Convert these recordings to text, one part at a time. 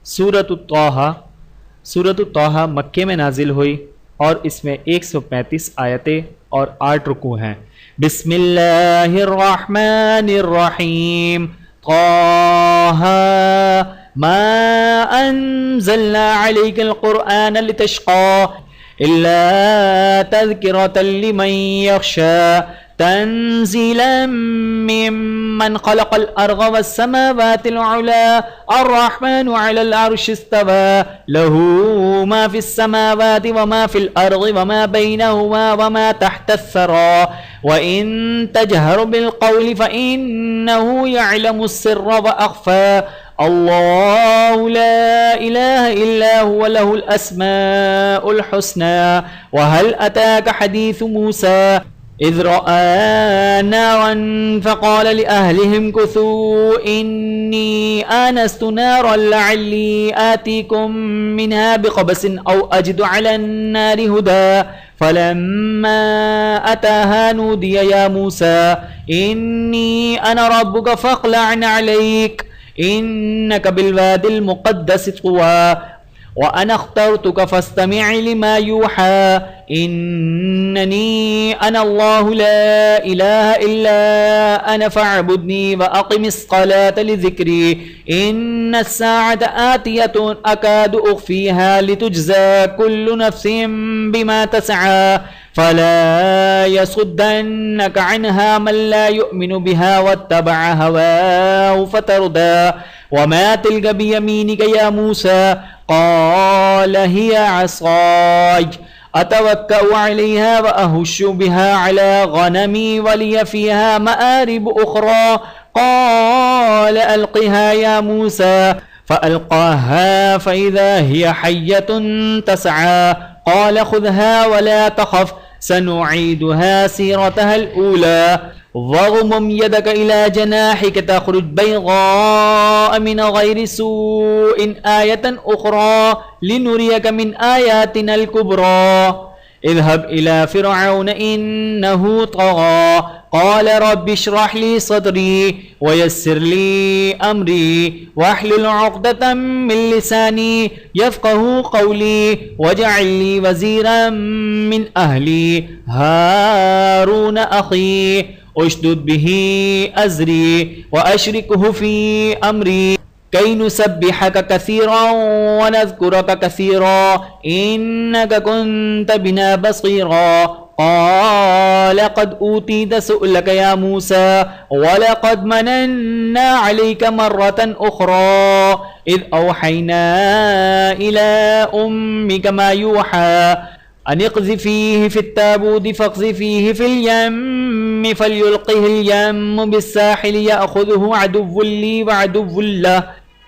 सूरत तौहा। सूरत तौहा मक्के में नाजिल हुई और इसमें 135 आयतें और 8 रुकू हैं। बिस्मिल्लाहिर्रहमानिर्रहीम। तौहा मा अंज़लना अलैकल कुरआन लितश्क़ा इल्ला तज़किरतल लिमन यख़शा तंज़ीलन मिम्मन ख़लक़ल अर्ज़ वस्समावातिल उला अर्रहमानु अलल अर्शि इस्तवा लहू मा फिस्समावाति वमा फिल अर्ज़ि वमा बैनहुमा वमा तहतस्सरा व इन तजहर बिलक़ौलि फ़इन्नहु यअलमुस्सिर्र व अख़फ़ा अल्लाहु ला इलाहा इल्ला हुवा लहुल अस्माउल हुस्ना व हल अताका हदीसु मूसा इज़ रअा नारन फ़क़ाल लिअहलिहिम कुथू इन्नी आनस्तु नारन लअल्ली आतीकुम मिन्हा बिक़बसिन औ अजिदु अलन नारि हुदा फ़लम्मा अताहा नूदिय या मूसा इन्नी अना रब्बुक फ़ख़्लअन अलैक इन्नक बिलवादिल मुक़द्दसि तुवा व अना अख्तरतुक फ़स्तमिअ लिमा यूहा इन्ननी अना अल्लाहु ला इलाहा इल्ला अना फ़अब्दुनी व अक़िमिस्सलात लिज़िक्री इन्नस्साअत आतियतुन अकादु उख़फ़ीहा लितुज्ज़ा कुल्लु नफ़्सिन बिमा तसआ फ़ला यसुद्दन्नक अन्हा मन ला युअमिनु बिहा वत्तबअ हवाहु फ़तरदा वमा तिल्क बियमीनिक या मूसा क़ाल हिय असाय अतवक्कउ अलैहा व अहुश्शु बिहा अला गनमी वलिय फ़ीहा मआरिब उख़रा क़ाल अल्क़िहा या मूसा फ़अल्क़ाहा फ़इज़ा हिय हय्यतुन तसआ क़ाल ख़ुज़हा वला तख़फ़ सनुईदुहा सीरतहल ऊला वग़्मुम यदक इला जनाहिक तख़रुज बैज़ाअ मिन ग़ैरि सूइन आयतन उख़रा लिनुरियक मिन आयातिनल कुबरा इज़हब इला फ़िरऔन इन्नहु तग़ा क़ाल रब्बि इश्रह ली सदरी वयस्सिर ली अमरी वहलुल उक़दतम मिन लिसानी यफ़क़हू क़ौली वजअल ली वज़ीरन मिन अहली हारून अख़ी उश्दुद बिही अज़री व अशरिकहु फ़ी अमरी कई नुसब्बिहक कसीरन व नज़कुरक कसीरन इन्नक कुन्त बिना बसीरा क़ाल क़द ऊतीत सुअलक या मूसा वलक़द मनन्ना अलैक मर्रतन उख़रा इज़ औहैना इला उम्मिक मा यूहा अन इक़्ज़िफ़ीहि फ़ित्ताबूति फ़क़्ज़िफ़ीहि फ़िल यम्मि फ़लयुल्क़िहिल यम्मु बिस्साहिलि यअख़ुज़ुहु अदुव्वुन ली व अदुव्वुन लह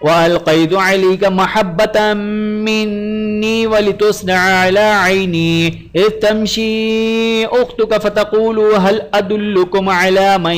व अलक़ैतु अलैक महब्बतम मिन्नी वलितुस्नअ अला ऐनी इज़ तमशी उख़्तुक फ़तक़ूलु हल अदुल्लुकुम अला मन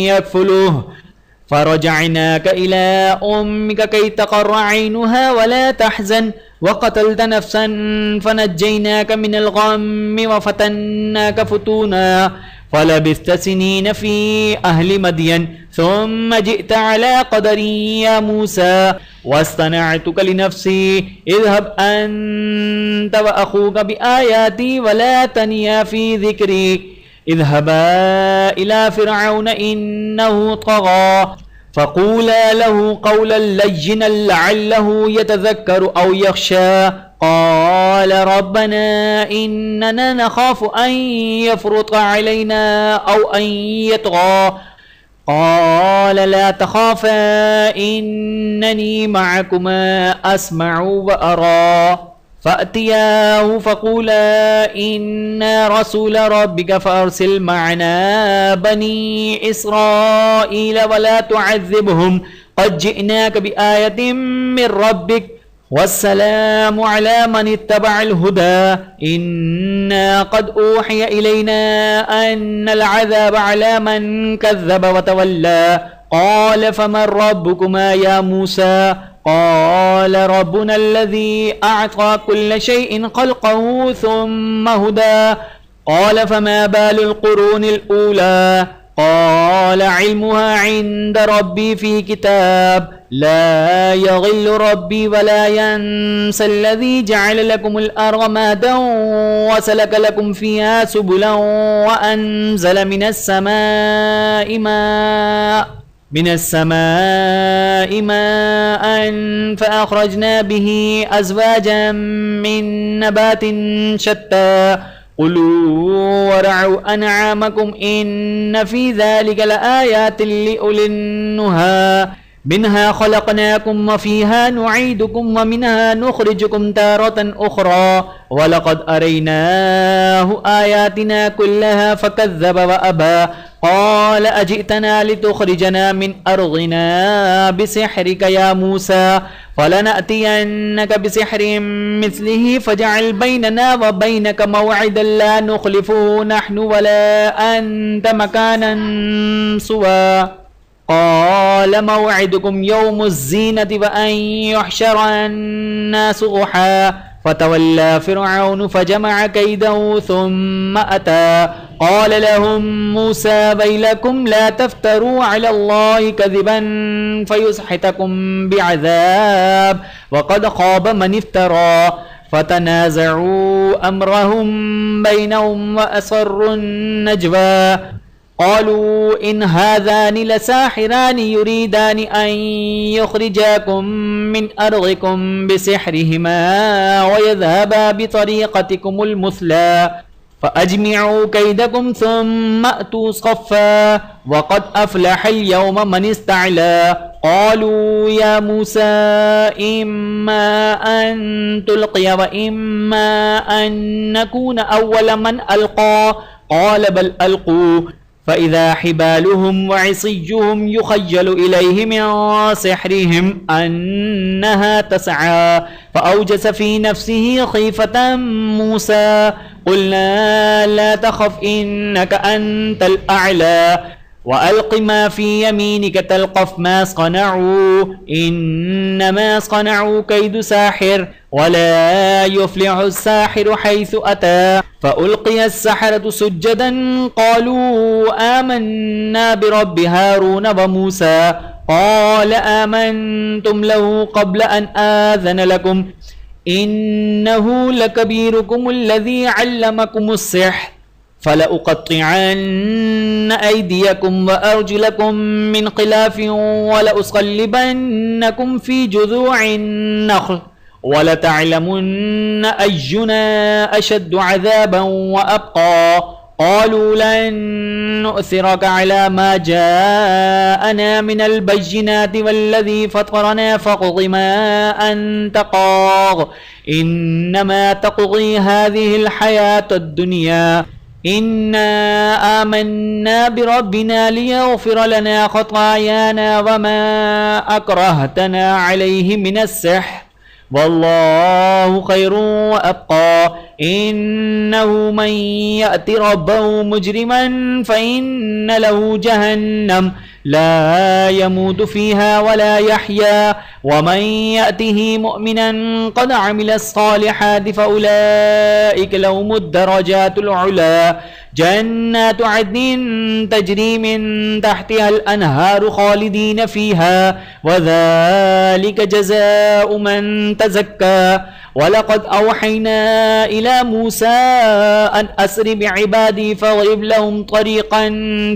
यकफ़ुलुहु फ़रजअनाक इला उम्मिक कई तक़र्र ऐनुहा वला तहज़न वक़तल्त नफ़्सन फ़नज्जयनाक मिनल ग़म्मि वफ़तन्नाक फ़ुतूना फ़लबिस्त सिनीन फ़ी अहलि मदयन थुम्म जिअत अला क़दरी या मूसा वस्तनअतुक लिनफ़्सी इज़हब अन्त व अख़ूक बिआयाती वला तनिया फ़ी ज़िक्री इज़हबा इला फ़िरऔन इन्नहु तग़ा फ़क़ूला लहू क़ौलन लय्यिनन लअल्लहु यतज़क्करु औ यख़शा क़ाल रब्बना इन्नना नख़ाफ़ु अन यफ़्रुत अलैना औ अन यतग़ा क़ाल ला तख़ाफ़ा इन्ननी मअकुमा अस्मअु व अरा फ़अतियाहु फ़क़ूला इन्ना रसूल रब्बिक फ़अरसिल मअना बनी इस्राईल वला तुअज़्ज़िबहुम क़द जिअनाक बिआयतिन मिन रब्बिक वस्सलामु अला मन इत्तबअल हुदा इन्ना क़द ऊहिय इलैना अन्नल अज़ाब अला मन कज़्ज़ब व तवल्ला क़ाल फ़मन रब्बुकुमा या मूसा क़ाल रब्बुना अल्लज़ी अअता कुल्ल शैइन ख़ल्क़हु थुम्मा हुदा क़ाल फ़मा बालुल क़ुरूनिल ऊला قال علمها عند ربي في كتاب لا يضل ربي ولا ينسى الذي جعل لكم الأرض مهدا وسلك لكم فيها سبلا وأنزل من السماء ماء فأخرجنا به أزواجا من نبات شتى كلوا ورعوا أنعامكم إن في ذلك لآيات لأولي النهى منها خلقناكم وفيها نعيدكم ومنها نخرجكم تارة أخرى ولقد أريناه آياتنا كلها فكذب وأبى قال أجئتنا لتخرجنا من أرضنا بسحرك يا موسى فلنأتينك بسحر مثله فاجعل بيننا وبينك موعدا لا نخلفه نحن ولا أنت مكانا سوى قال موعدكم يوم الزينة وأن يحشر الناس ضحى فتولى فرعون فجمع كيده ثم أتى قال لهم موسى ويلكم لا تفتروا على الله كذبا فيسحتكم بعذاب وقد خاب من افترى فتنازعوا أمرهم بينهم وأسروا النجوى قالوا إن هذان لساحران يريدان أن يخرجاكم من أرضكم بسحرهما ويذهبا بطريقتكم المثلى فأجمعوا كيدكم ثم أتوا صفا وقد أفلح اليوم من استعلى قالوا يا موسى إما أن تلقي وإما أن نكون أول من ألقى قال بل ألقوا فإذا حبالهم وعصيهم يخيل إليه من سحرهم أنها تسعى فأوجس في نفسه خيفة موسى قلنا لا تخف إنك أنت الأعلى وألق ما في يمينك تلقف ما صنعوا إنما صنعوا كيد ساحر ولا يفلح الساحر حيث أتى فألقي السحرة سجدا قالوا آمنا برب هارون وموسى قال آمنتم له قبل أن آذن لكم إنه لكبيركم الذي علمكم السحر فلأقطعن أيديكم وأرجلكم من خلاف ولأصلبنكم في جذوع النخل ولتعلمن أينا أشد عذابا وأبقى قالوا لن نؤثرك على ما جاءنا من البينات والذي فطرنا فاقض ما أنت قاض إنما تقضي هذه الحياة الدنيا إنا آمنا بربنا ليغفر لنا خطايانا وما أكرهتنا عليه من السحر والله خير وأبقى إنه من يأت ربه مجرما فإن له جهنم لا يموت فيها ولا يحيا ومن يأته مؤمنا قد عمل الصالحات فأولئك لهم الدرجات العلى جنات عدن تجري من تحتها الأنهار خالدين فيها وذلك جزاء من تزكى ولقد أوحينا إلى موسى أن أسر بعبادي فاضرب لهم طريقا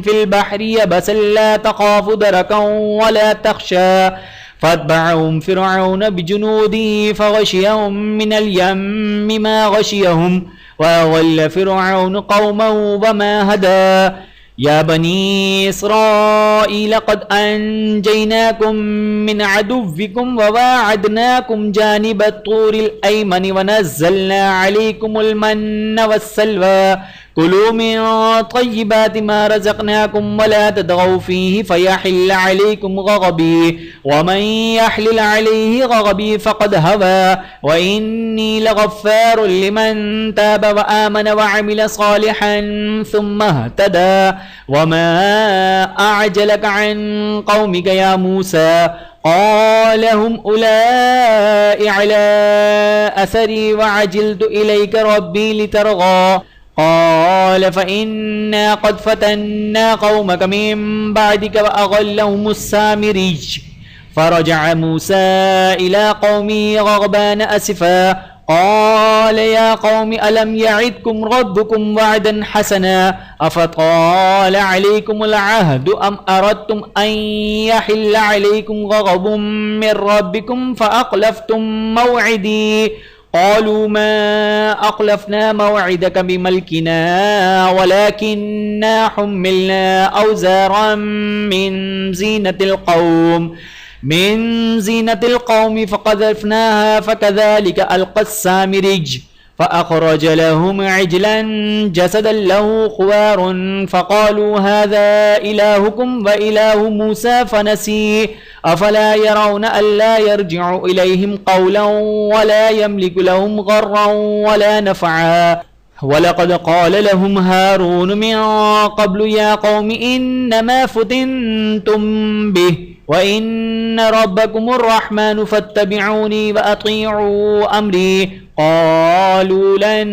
في البحر يبسا لا تخاف دركا ولا تخشى فاتبعهم فرعون بجنوده فغشيهم من اليم ما غشيهم وأضل فرعون قومه وما هدى يا بني إسرائيل قد أنجيناكم من عدوكم وواعدناكم جانب الطور الأيمن ونزلنا عليكم المن والسلوى كلوا من طيبات ما رزقناكم ولا تطغوا فيه فيحل عليكم غضبي ومن يحلل عليه غضبي فقد هوى وإني لغفار لمن تاب وآمن وعمل صالحا ثم اهتدى وما أعجلك عن قومك يا موسى قال هم أولئك على أثري وعجلت إليك ربي لترضى قال فإنا قد فتنا قومك من بعدك وأضلهم السامري. فرجع موسى إلى قومه غضبان أسفا قال يا قوم ألم يعدكم ربكم وعدا حسنا أفطال عليكم العهد أم أردتم أن يحل عليكم غضب من ربكم فأخلفتم موعدي. قالوا ما أخلفنا موعدك بملكنا ولكننا حملنا أوزارا من زينة القوم فقذفناها فكذلك ألقى السامري. فأخرج لهم عجلا جسدا له خوار فقالوا هذا إلهكم وإله موسى فنسي أفلا يرون ألا يرجع إليهم قولا ولا يملك لهم ضرا ولا نفعا. ولقد قال لهم هارون من قبل يا قوم إنما فتنتم به وإن ربكم الرحمن فاتبعوني وأطيعوا أمري. قالوا لن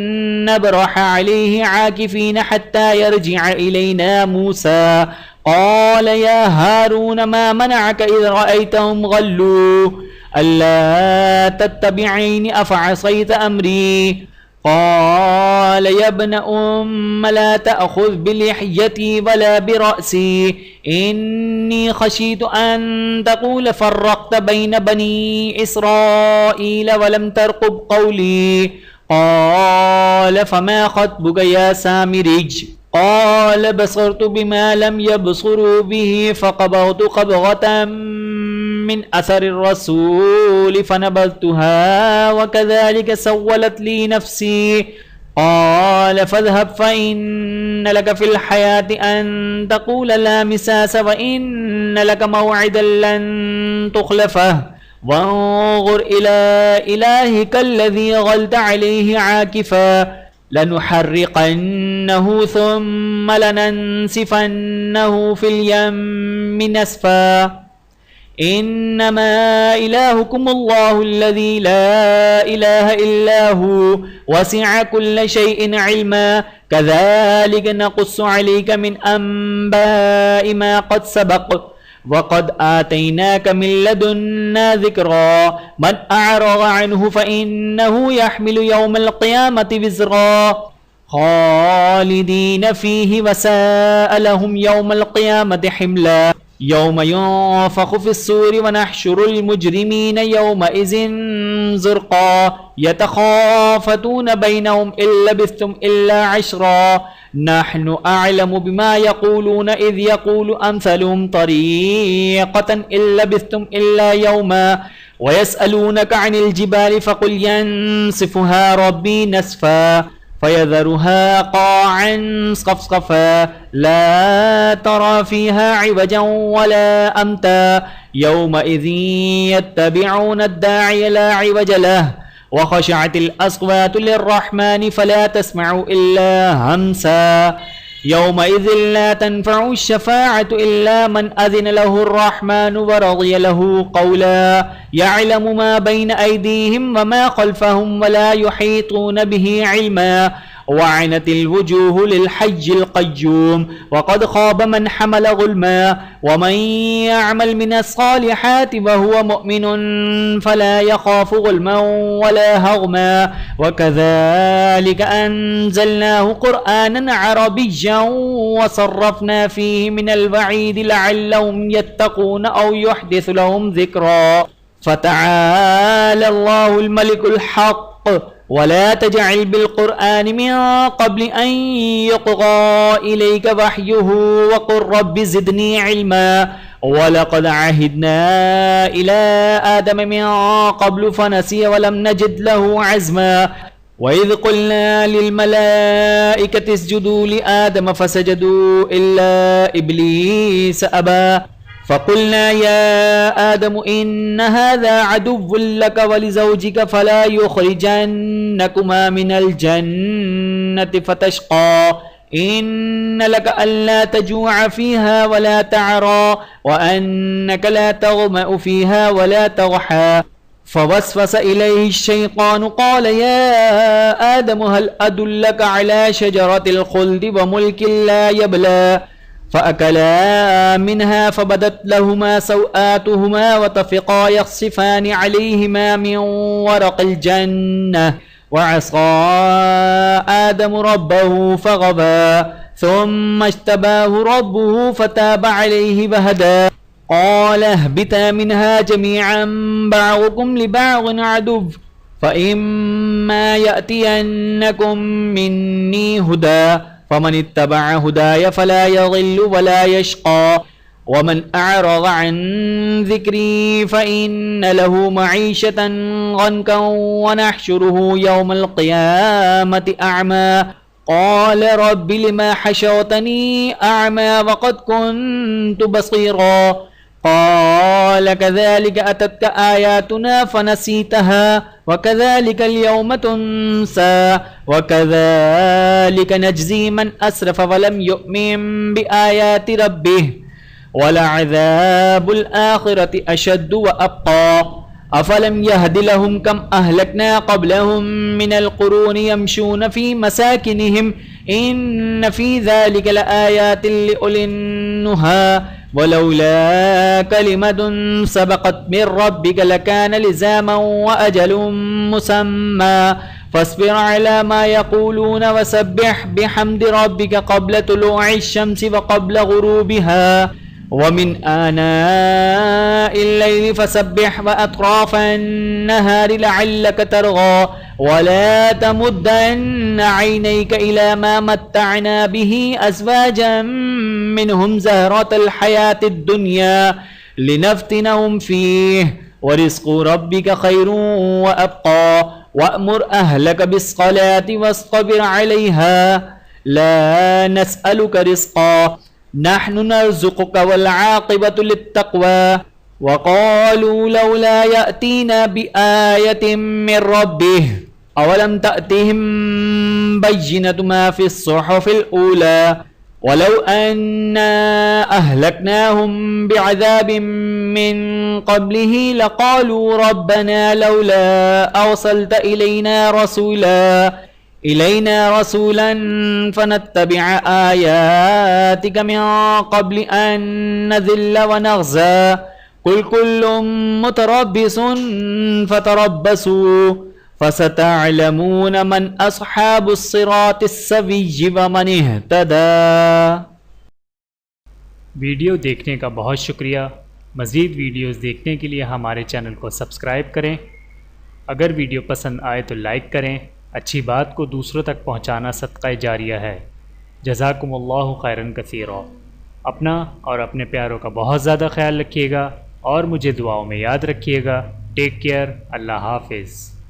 نبرح عليه عاكفين حتى يرجع إلينا موسى. قال يا هارون ما منعك إذ رأيتهم غلوا ألا تتبعين أفعصيت أمري. قال يا ابن أم لا تأخذ بلحيتي ولا برأسي إني خشيت أن تقول فرقت بين بني إسرائيل ولم ترقب قولي. قال فما خطبك يا سامري؟ قال بصرت بما لم يبصروا به فقبضت قبضة من أثر الرسول فنبذتها وكذلك سولت لي نفسي. قال فاذهب فإن لك في الحياة أن تقول لا مساس وإن لك موعدا لن تخلفه وانظر إلى إلهك الذي غلت عليه عاكفا لنحرقنه ثم لننسفنه في اليم نسفا. إنما إلهكم الله الذي لا إله إلا هو وسع كل شيء علما كذلك نقص عليك من أنباء ما قد سبق وقد آتيناك من لدنا ذكرا من أعرض عنه فإنه يحمل يوم القيامة وزرا خالدين فيه وساء لهم يوم القيامة حملا. يوم ينفخ في الصور ونحشر المجرمين يومئذ زرقا يتخافتون بينهم إن لبثتم إلا عشرا نحن أعلم بما يقولون إذ يقول أمثلهم طريقة إن لبثتم إلا يوما ويسألونك عن الجبال فقل ينسفها ربي نسفا فيذرها قاعا صفصفا لا ترى فيها عوجا ولا أمتا يومئذ يتبعون الداعي لا عوج له وخشعت الأصوات للرحمن فلا تسمع إلا همسا. يومئذ لا تنفع الشفاعة إلا من أذن له الرحمن ورضي له قولا يعلم ما بين أيديهم وما خلفهم ولا يحيطون به علما وعنت الوجوه للحج القيوم وقد خاب من حمل ظلما ومن يعمل من الصالحات وهو مؤمن فلا يخاف ظلما ولا هضما وكذلك أنزلناه قرآنا عربيا وصرفنا فيه من الوعيد لعلهم يتقون أو يحدث لهم ذكرا. فتعالى الله الملك الحق ولا تجعل بالقرآن من قبل أن يقضى إليك وحيه وقل رب زدني علما ولقد عهدنا إلى آدم من قبل فنسي ولم نجد له عزما وإذ قلنا للملائكة اسجدوا لآدم فسجدوا إلا إبليس أبى فقلنا يا آدم إن هذا عدو لك ولزوجك فلا يخرجنكما من الجنة فتشقى إن لك ألا تجوع فيها ولا تعرى وأنك لا تظمأ فيها ولا تضحى फवस्वस इलैहि शैतानु क़ाल या आदम हल अदुल्लक अला शजरतिल खुल्द व मुल्किन ला यबला फ़अकला मिन्हा फ़बदत लहुमा सौआतुहुमा व तफ़िक़ा यख़सिफ़ान अलैहिमा मिन वरक़िल जन्नह वअसा आदम रब्बहु फ़ग़वा थुम्मा इज्तबाहु रब्बुहु फ़ताब अलैहि वहदा क़ाल अहबिता मिन्हा जमीअन बअदुकुम लिबअदिन अदुव्व फ़इम्मा यअतियन्नकुम मिन्नी हुदा फ़मन इत्तबअ हुदाय फ़ला यज़िल्लु वला यशक़ा वमन अअरज़ अन ज़िक्री फ़इन्न लहु मईशतन ज़न्कन वनहशुरुहु यौमल क़ियामति अअमा क़ाल रब्बि लिमा हशरतनी अअमा वक़द कुन्तु बसीरा क़ाल कज़ालिक अततक आयातुना फ़नसीतहा वकज़ालिकल यौम तुन्सा वकज़ालिक नज्ज़ी मन असरफ़ वलम युअमिन बिआयाति रब्बिह वलअज़ाबुल आखिरति अशद्दु व अब्क़ा अफ़लम यहदि लहुम कम अहलकना क़ब्लहुम मिनल क़ुरूनि यमशून फ़ी मसाकिनिहिम इन्न फ़ी ज़ालिक लआयातिन लिउलिन नुहा वलौला कलिमतुन सबक़त मिन रब्बिक लकान लिज़ामन व अजलुम मुसम्मा फ़स्बिर अला मा यक़ूलून वसब्बिह बिहम्दि रब्बिक क़ब्ल तुलूइश शम्सि व क़ब्ल ग़ुरूबिहा वमिन आनाइल लैलि फ़सब्बिह व अत्राफ़न नहारि लअल्लक तर्ग़ा वला तमुद्दन्न ऐनैक इला मा मत्तअना बिही अज़वाजन मिनहुम ज़हरतल हयातिद दुनिया लिनफ्तिनहुम फ़ीहि व रिज़्क़ु रब्बिक खैरुन व अब्क़ा वअमुर अहलक बिस्सलाति वस्तबिर अलैहा ला नस्अलुक रिज़्क़ा नहनु नर्ज़ुक़ुक वल आक़िबतु लित्तक़वा वक़ालू लौला यअतीना बिआयतिन मिन रब्बिह अवलम तअतिहिम बय्यिनतु मा फ़िस्सुहुफ़िल ऊला वलौ अन्ना अहलकनाहुम बिअज़ाबिन मिन क़ब्लिही लक़ालू रब्बना लौला अरसलत इलैना रसूलन फ़नत्तबिअ आयातिक मिन क़ब्लि अन नज़िल्ल व नख़ज़ा कुल कुल्लुम मुतरब्बिसुन फ़तरब्बसू फ़सतअलमून मन अस्हाबुस सिरातिस सव्वी व मन इह्तदा। वीडियो देखने का बहुत शुक्रिया। मज़ीद वीडियोज़ देखने के लिए हमारे चैनल को सब्सक्राइब करें। अगर वीडियो पसंद आए तो लाइक करें। अच्छी बात को दूसरों तक पहुंचाना सदक़ा जारिया है। जज़ाकुमुल्लाहु खैरन कसीरा। अपना और अपने प्यारों का बहुत ज़्यादा ख्याल रखिएगा और मुझे दुआओं में याद रखिएगा। Take care. अल्लाह हाफ़िज़।